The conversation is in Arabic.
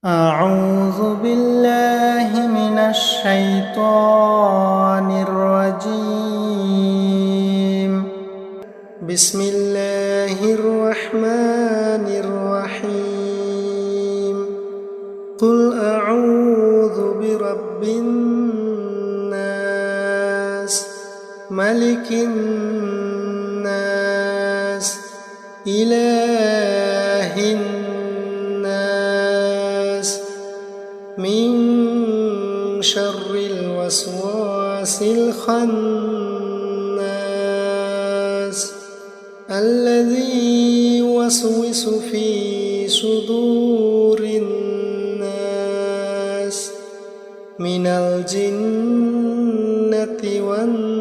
أعوذ بالله من الشيطان الرجيم. بسم الله الرحمن الرحيم. قل أعوذ برب الناس ملك الناس إله الناس من شر الوسواس الخناس الذي يوسوس في صدور الناس من الجنة والناس.